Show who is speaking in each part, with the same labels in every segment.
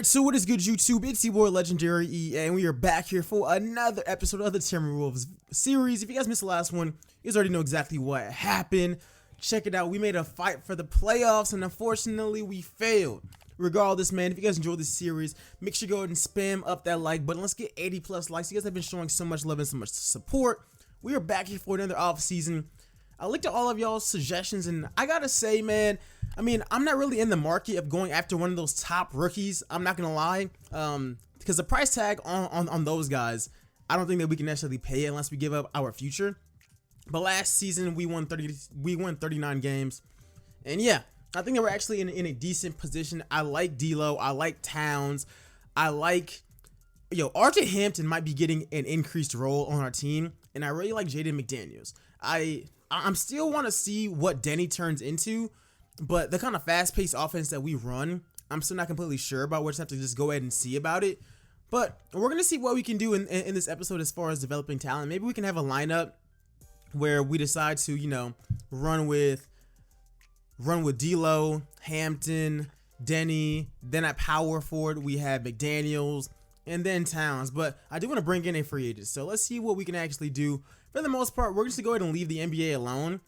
Speaker 1: Alright, so what is good, YouTube? It's your boy LegendaryEA, and we are back here for another episode of the Timberwolves series. If you guys missed the last one, you guys already know exactly what happened. Check it out. We made a fight for the playoffs, and unfortunately, we failed. Regardless, man, if you guys enjoyed this series, make sure you go ahead and spam up that like button. Let's get 80 plus likes. You guys have been showing so much love and so much support. We are back here for another off-season. I looked at all of y'all's suggestions, and I gotta say, man, I mean, I'm not really in the market of going after one of those top rookies. I'm not gonna lie, because the price tag on those guys, I don't think that we can necessarily pay it unless we give up our future. But last season we won 39 games, and yeah, I think that we're actually in a decent position. I like D'Lo, I like Towns, I like, RJ Hampton might be getting an increased role on our team, and I really like Jaden McDaniels. I'm still want to see what Denny turns into, but the kind of fast-paced offense that we run, I'm still not completely sure about. We'll just have to just go ahead and see about it. But we're going to see what we can do in this episode as far as developing talent. Maybe we can have a lineup where we decide to, run with D'Lo, Hampton, Denny. Then at power forward, we have McDaniels, and then Towns. But I do want to bring in a free agent. So let's see what we can actually do. For the most part, we're just going to go ahead and leave the NBA alone.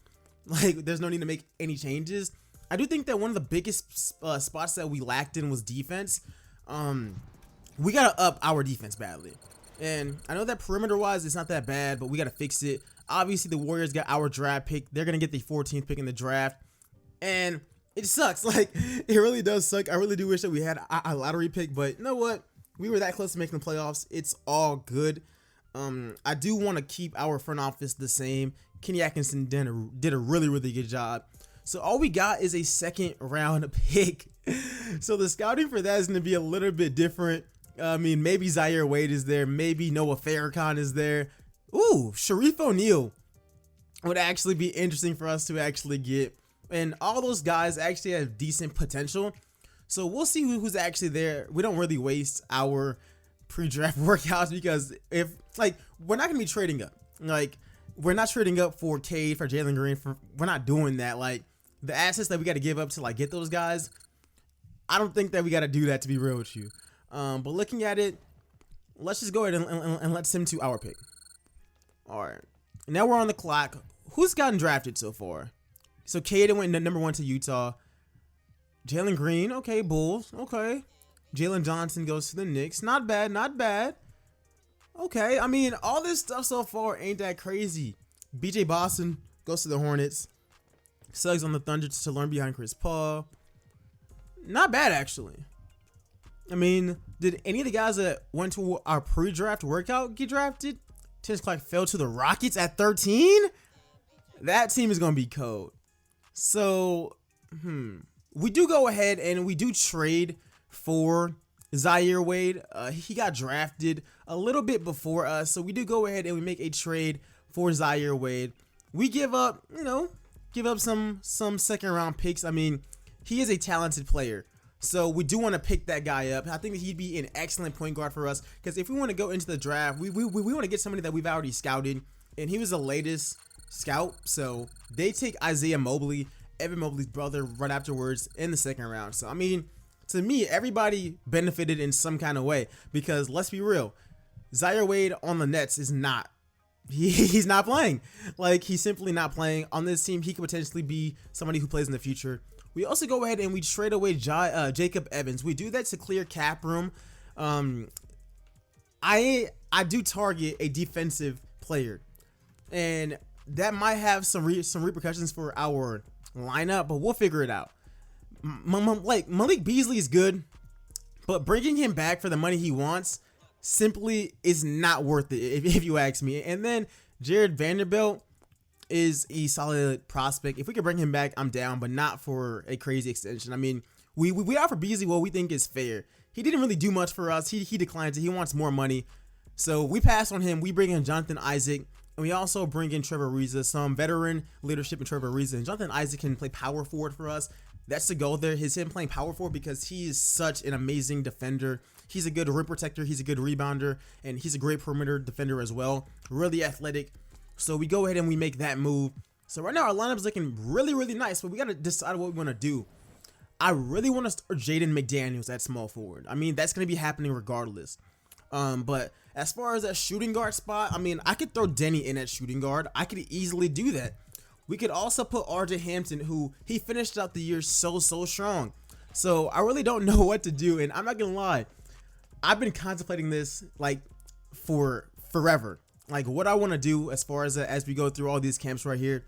Speaker 1: Like, there's no need to make any changes. I do think that one of the biggest spots that we lacked in was defense. We got to up our defense badly. And I know that perimeter-wise, it's not that bad, but we got to fix it. Obviously, the Warriors got our draft pick. They're going to get the 14th pick in the draft. And it sucks. Like, it really does suck. I really do wish that we had a lottery pick. But you know what? We were that close to making the playoffs. It's all good. I do want to keep our front office the same. Kenny Atkinson did a really, really good job. So all we got is a second round pick. So the scouting for that is going to be a little bit different. I mean, maybe Zaire Wade is there. Maybe Noah Farrakhan is there. Ooh, Sharif O'Neal would actually be interesting for us to actually get. And all those guys actually have decent potential. So we'll see who's actually there. We don't really waste our pre-draft workouts because we're not gonna be trading up. Like, we're not trading up for Cade, for Jalen Green. We're not doing that. Like, the assets that we got to give up to get those guys, I don't think that we got to do that, to be real with you. But looking at it, let's just go ahead and let's send to our pick. All right, now we're on the clock. Who's gotten drafted so far? So Cade went number 1 to Utah. Jalen Green, okay, Bulls, okay. Jalen Johnson goes to the Knicks. Not bad, not bad. Okay, I mean, all this stuff so far ain't that crazy. BJ Boston goes to the Hornets. Suggs on the Thunder to learn behind Chris Paul. Not bad, actually. I mean, did any of the guys that went to our pre-draft workout get drafted? Terrence Clark fell to the Rockets at 13? That team is going to be cold. So, we do go ahead and we do trade for Zaire Wade. He got drafted a little bit before us, so we do go ahead and we make a trade for Zaire Wade. We give up, some second round picks. I mean, he is a talented player, so we do want to pick that guy up. I think that he'd be an excellent point guard for us, because if we want to go into the draft, we want to get somebody that we've already scouted, and he was the latest scout. So they take Isaiah Mobley, Evan Mobley's brother, right afterwards in the second round. So I mean, to me, everybody benefited in some kind of way, because let's be real, Zaire Wade on the Nets is not. He's not playing. Like, he's simply not playing on this team. He could potentially be somebody who plays in the future. We also go ahead and we trade away Jacob Evans. We do that to clear cap room. I do target a defensive player, and that might have some repercussions for our lineup, but we'll figure it out. Malik Beasley is good, but bringing him back for the money he wants simply is not worth it, if you ask me. And then Jared Vanderbilt is a solid prospect. If we could bring him back, I'm down, but not for a crazy extension. I mean, we offer Beasley what we think is fair. He didn't really do much for us. He declined it. He wants more money, so we pass on him. We bring in Jonathan Isaac, and we also bring in Trevor Ariza, some veteran leadership in Trevor Ariza. And Jonathan Isaac can play power forward for us. That's the goal there. Him playing power forward, because he is such an amazing defender. He's a good rim protector. He's a good rebounder, and he's a great perimeter defender as well. Really athletic. So we go ahead and we make that move. So right now our lineup is looking really, really nice, but we got to decide what we want to do. I really want to start Jaden McDaniels at small forward. I mean, that's going to be happening regardless. But as far as that shooting guard spot, I mean, I could throw Denny in at shooting guard. I could easily do that. We could also put RJ Hampton, who he finished out the year so strong. So I really don't know what to do, and I'm not gonna lie, I've been contemplating this like for forever. Like what I want to do as far as we go through all these camps right here.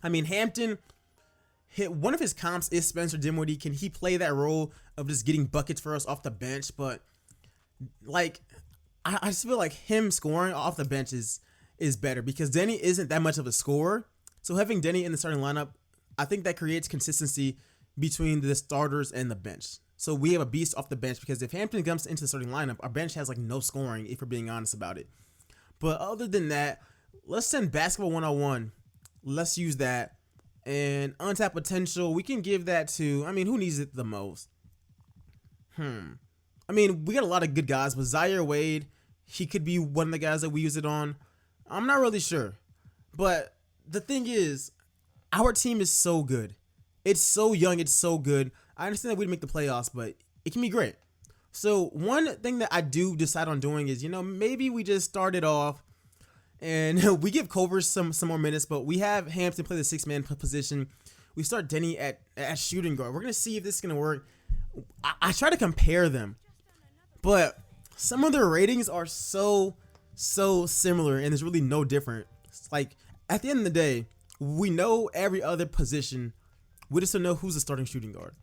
Speaker 1: I mean, Hampton, one of his comps is Spencer Dinwiddie. Can he play that role of just getting buckets for us off the bench? But like, I just feel like him scoring off the bench is better because Denny isn't that much of a scorer. So having Denny in the starting lineup, I think that creates consistency between the starters and the bench. So we have a beast off the bench because if Hampton comes into the starting lineup, our bench has like no scoring if we're being honest about it. But other than that, let's send basketball 101. Let's use that. And untapped potential, we can give that to, I mean, who needs it the most? I mean, we got a lot of good guys, but Zaire Wade, he could be one of the guys that we use it on. I'm not really sure. But the thing is, our team is so good. It's so young, it's so good. I understand that we didn't make the playoffs, but it can be great. So one thing that I do decide on doing is, maybe we just start it off and we give Culver some more minutes, but we have Hampton play the 6-man position. We start Denny at shooting guard. We're going to see if this is going to work. I try to compare them, but some of their ratings are so similar, and there's really no different. It's like, at the end of the day, we know every other position. We just don't know who's the starting shooting guard.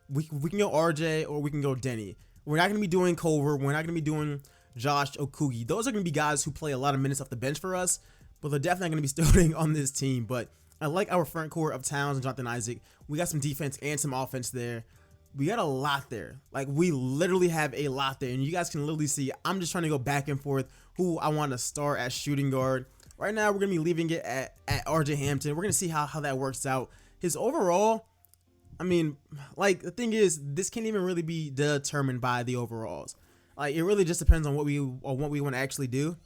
Speaker 1: We can go RJ or we can go Denny. We're not going to be doing Culver. We're not going to be doing Josh Okugi. Those are going to be guys who play a lot of minutes off the bench for us, but they're definitely not going to be starting on this team. But I like our front court of Towns and Jonathan Isaac. We got some defense and some offense there. We got a lot there. Like, we literally have a lot there, and you guys can literally see I'm just trying to go back and forth who I want to start at shooting guard. Right now, we're going to be leaving it at RJ Hampton. We're going to see how that works out. His overall, I mean, like, the thing is, this can't even really be determined by the overalls. Like, it really just depends on what we want to actually do.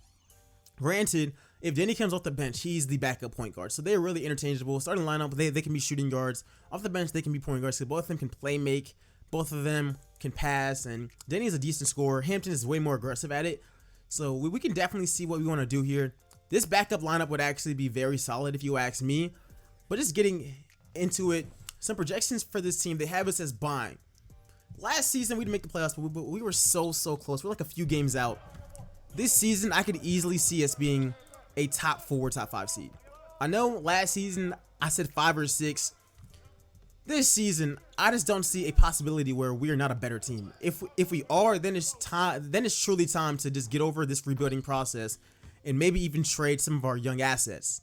Speaker 1: Granted, if Denny comes off the bench, he's the backup point guard. So they're really interchangeable. Starting lineup, they can be shooting guards. Off the bench, they can be point guards. So both of them can play make. Both of them can pass. And Denny is a decent scorer. Hampton is way more aggressive at it. So we can definitely see what we want to do here. This backup lineup would actually be very solid if you ask me. But just getting into it, some projections for this team, they have us as buying. Last season, we didn't make the playoffs, but we were so close. We're like a few games out. This season, I could easily see us being a top 4, top 5 seed. I know last season, I said 5 or 6. This season, I just don't see a possibility where we are not a better team. If we are, then it's time. Then it's truly time to just get over this rebuilding process and maybe even trade some of our young assets.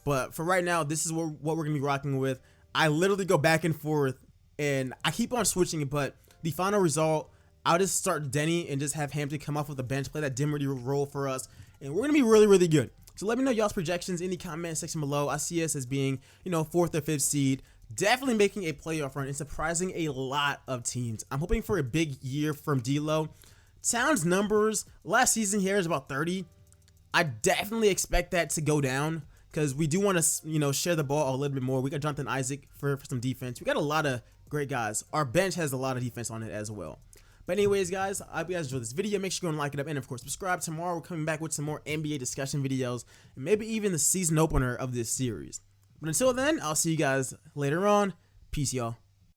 Speaker 1: But for right now, this is what we're gonna be rocking with. I literally go back and forth, and I keep on switching it. But the final result, I'll just start Denny and just have Hampton come off with the bench, play that Dinwiddie role for us, and we're gonna be really good. So let me know y'all's projections in the comment section below. I see us as being, 4th or 5th seed. Definitely making a playoff run and surprising a lot of teams. I'm hoping for a big year from D'Lo. Towns' numbers last season here is about 30. I definitely expect that to go down because we do want to, share the ball a little bit more. We got Jonathan Isaac for some defense. We got a lot of great guys. Our bench has a lot of defense on it as well. But anyways, guys, I hope you guys enjoyed this video. Make sure you go and like it up. And, of course, subscribe. Tomorrow we're coming back with some more NBA discussion videos and maybe even the season opener of this series. But until then, I'll see you guys later on. Peace, y'all.